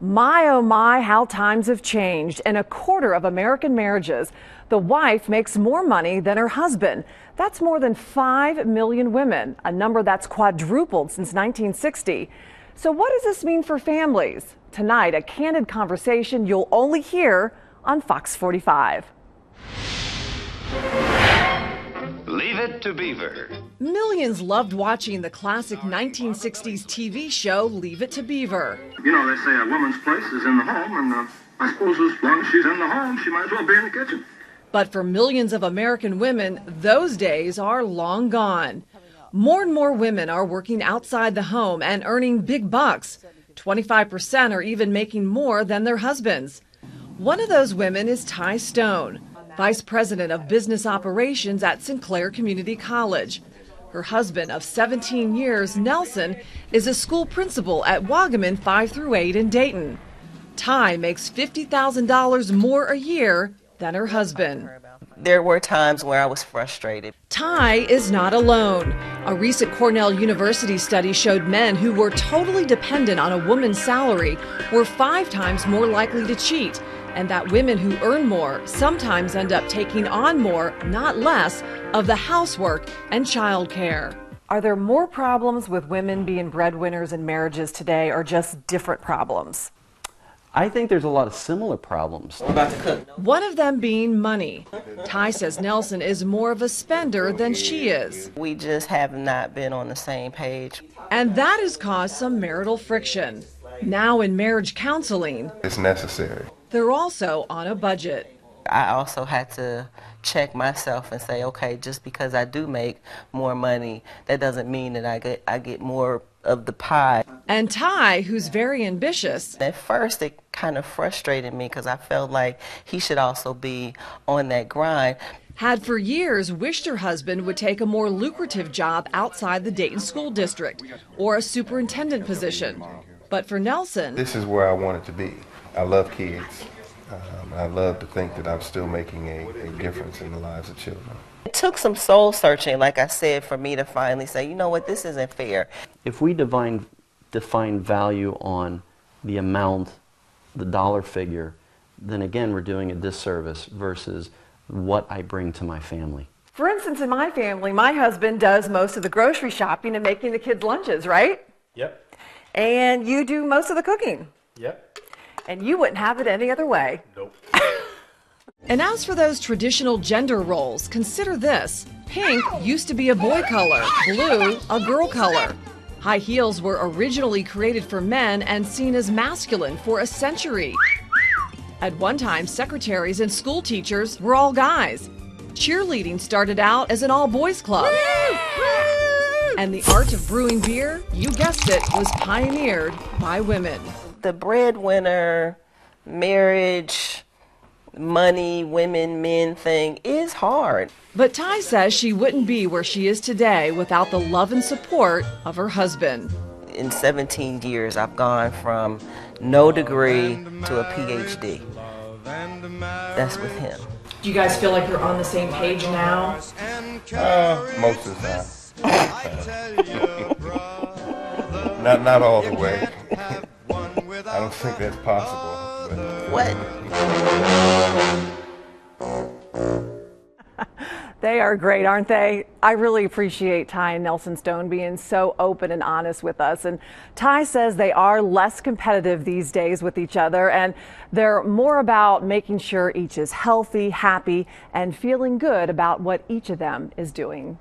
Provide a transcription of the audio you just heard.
My, oh my, how times have changed. In a quarter of American marriages, the wife makes more money than her husband. That's more than 5 million women, a number that's quadrupled since 1960. So what does this mean for families? Tonight, a candid conversation you'll only hear on Fox 45. Leave it to Beaver. Millions loved watching the classic 1960s TV show Leave It to Beaver. You know, they say a woman's place is in the home, and I suppose as long as she's in the home, she might as well be in the kitchen. But for millions of American women, those days are long gone. More and more women are working outside the home and earning big bucks. 25% are even making more than their husbands. One of those women is Ty Stone, Vice President of Business Operations at Sinclair Community College. Her husband of 17 years, Nelson, is a school principal at Wogaman 5 through 8 in Dayton. Ty makes $50,000 more a year than her husband. There were times where I was frustrated. Ty is not alone. A recent Cornell University study showed men who were totally dependent on a woman's salary were 5 times more likely to cheat, and that women who earn more sometimes end up taking on more, not less, of the housework and childcare. Are there more problems with women being breadwinners in marriages today, or just different problems? I think there's a lot of similar problems. I'm about to cook. One of them being money. Ty says Nelson is more of a spender than she is. We just have not been on the same page. And that has caused some marital friction. Now in marriage counseling, it's necessary. They're also on a budget. I also had to check myself and say, okay, just because I do make more money, that doesn't mean that I get more of the pie. And Ty, who's very ambitious. At first, it kind of frustrated me because I felt like he should also be on that grind. Had for years wished her husband would take a more lucrative job outside the Dayton school district or a superintendent position. But for Nelson, this is where I wanted to be. I love kids. I love to think that I'm still making a difference in the lives of children. It took some soul searching, like I said, for me to finally say, you know what, this isn't fair. If we define value on the amount, the dollar figure, then again we're doing a disservice versus what I bring to my family. For instance, in my family, my husband does most of the grocery shopping and making the kids' lunches, right? Yep. And you do most of the cooking. Yep. And you wouldn't have it any other way. Nope. And as for those traditional gender roles, consider this. Pink used to be a boy color, blue a girl color. High heels were originally created for men and seen as masculine for a century. At one time, secretaries and school teachers were all guys. Cheerleading started out as an all-boys club. And the art of brewing beer, you guessed it, was pioneered by women. The breadwinner, marriage, money, women, men thing is hard. But Ty says she wouldn't be where she is today without the love and support of her husband. In 17 years, I've gone from no degree to a PhD. That's with him. Do you guys feel like you're on the same page now? Most of the time. Not all the way. I don't think that's possible. What? They are great, aren't they? I really appreciate Ty and Nelson Stone being so open and honest with us. And Ty says they are less competitive these days with each other, and they're more about making sure each is healthy, happy, and feeling good about what each of them is doing.